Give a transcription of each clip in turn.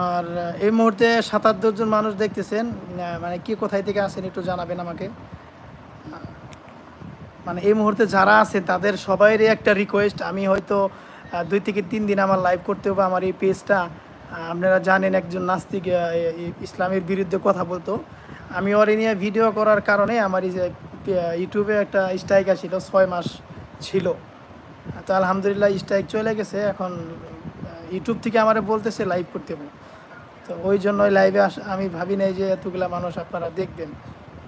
আর এই মুহূর্তে ৭৭ জন মানুষ দেখতেছেন, মানে কি কোথায় থেকে আসেন একটু জানাবেন আমাকে। মানে এই মুহূর্তে যারা আছে তাদের সবাইরই একটা রিকোয়েস্ট, আমি হয়তো 2 থেকে 3 দিন আমার লাইভ করতে হবে। আমার এই পেজটা আপনারা জানেন একজন নাস্তিক ইসলামের বিরুদ্ধে কথা বলতো। আমি ওর নিয়ে ভিডিও করার কারণে আমার এই যে ইউটিউবে একটা স্ট্রাইক আসছিল, 6 মাস ছিল। তো আলহামদুলিল্লাহ স্ট্রাইক চলে গেছে। এখন ইউটিউব থেকে আমারে বলতেছে লাইভ করতে হবে। তো ওই জন্যই লাইভে আমি ভাবি নাই যে এতগুলা মানুষ আপনারা দেখবেন।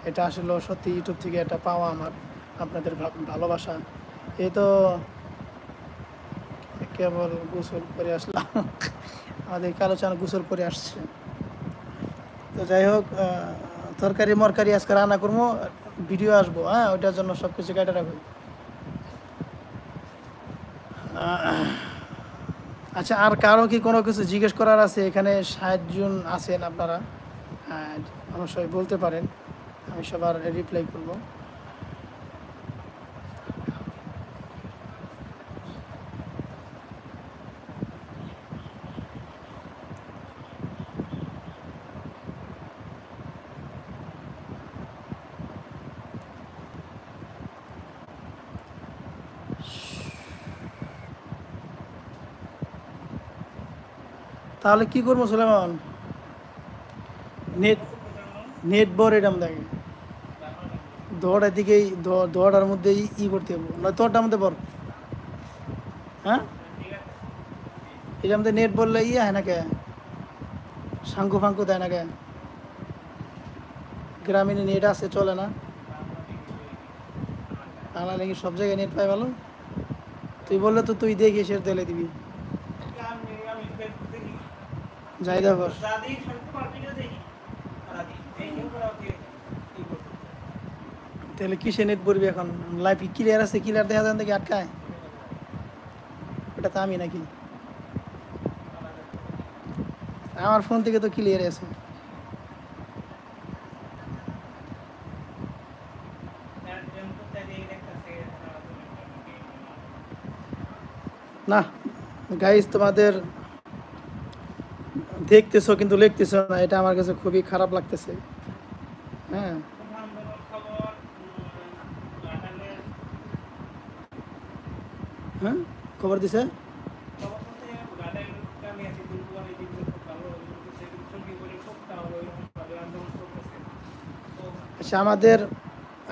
এটা আসলে সত্যি ইউটিউব থেকে এটা পাওয়া আমার, আপনাদের ভালোবাসা। এই তো কেবল গোসল করে আসলাম আমাদের আলোচনা গোসল করে আসছে। তো যাই হোক, তরকারি মরকারি আজকে রান্না করবো, ভিডিও আসবো, হ্যাঁ ওইটার জন্য সব কিছু কেটে রাখবো। আচ্ছা, আর কারো কি কোনো কিছু জিজ্ঞেস করার আছে? এখানে 60 জন আছেন আপনারা, অবশ্যই বলতে পারেন, আমি সবার রিপ্লাই করবো। তাহলে কি করবো সুলেমান? নেট নেট বড় এটাম দেখে দৌড়ার দিকেই, দৌড়ার মধ্যেই করতে হবে, নয় তোরটার মধ্যে বড়। হ্যাঁ, এটার মধ্যে নেট বললে হয় না কে, শাঙ্কু ফাঙ্কু দেয় না কে? গ্রামীণ নেট আছে, চলে না? বাংলা নাকি সব জায়গায় নেট পাই ভালো? তুই বললে তো তুই দেখিস, এর দিলে দিবি। যাই দেখো, তাহলে কিসে নেট পড়বি এখন? লাইফ ক্লিয়ার আছে, ক্লিয়ার দেখা যান দেখি আটকায়, ওটা তো আমি নাকি? আমার ফোন থেকে তো ক্লিয়ার আছে। না গাইজ, তোমাদের দেখতেছো কিন্তু লিখতেছো না, এটা আমার কাছে খুবই খারাপ লাগতেছে। হ্যাঁ, হ্যাঁ খবর দিছে। আচ্ছা, আমাদের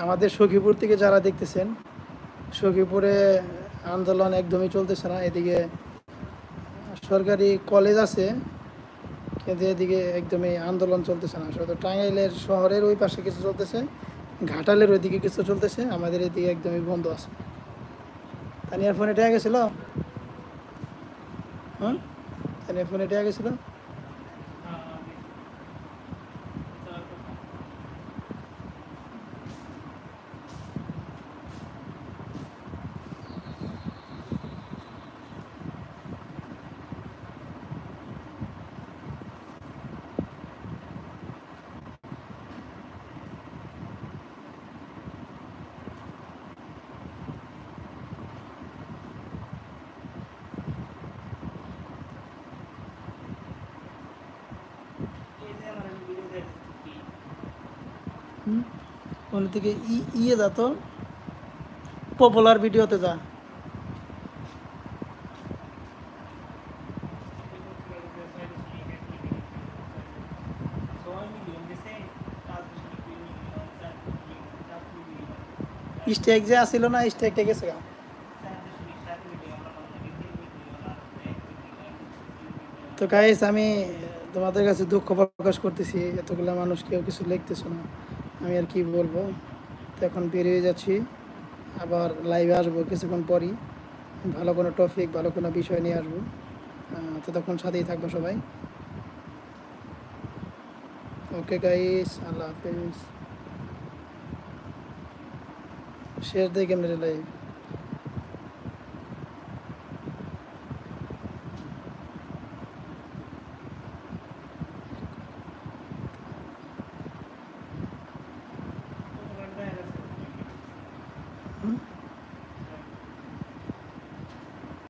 আমাদের সখীপুর থেকে যারা দেখতেছেন, সখীপুরে আন্দোলন একদমই চলতেছে না। এদিকে সরকারি কলেজ আছে, কিন্তু এদিকে একদমই আন্দোলন চলতেছে না। শুধু টাঙ্গাইলের শহরের ওই পাশে কিছু চলতেছে, ঘাটালের ওইদিকে কিছু চলতেছে, আমাদের এদিকে একদমই বন্ধ আছে। তানিয়ার ফোনে টেয়া গেছিল, হ্যাঁ তানিয়ার ফোনে টেয়া গেছিল। ওখান থেকে ইয়ে যা তো পপুলার ভিডিওতে যা। স্টেক যে আসিল না, স্টেকটা গেছে গা। তো গাইস, আমি তোমাদের কাছে দুঃখ প্রকাশ করতেছি, এতগুলো মানুষ কেউ কিছু লিখতেছো না, আমি আর কি বলবো। তো এখন বেরিয়ে যাচ্ছি, আবার লাইভে আসবো কিছুক্ষণ পরই, ভালো কোনো টপিক, ভালো কোনো বিষয় নিয়ে আসবো। ততক্ষণ সাথেই থাকবো সবাই। ওকে গাইস, আল্লাহ হাফেজ। শেষ দিকে কেমন লাইভ।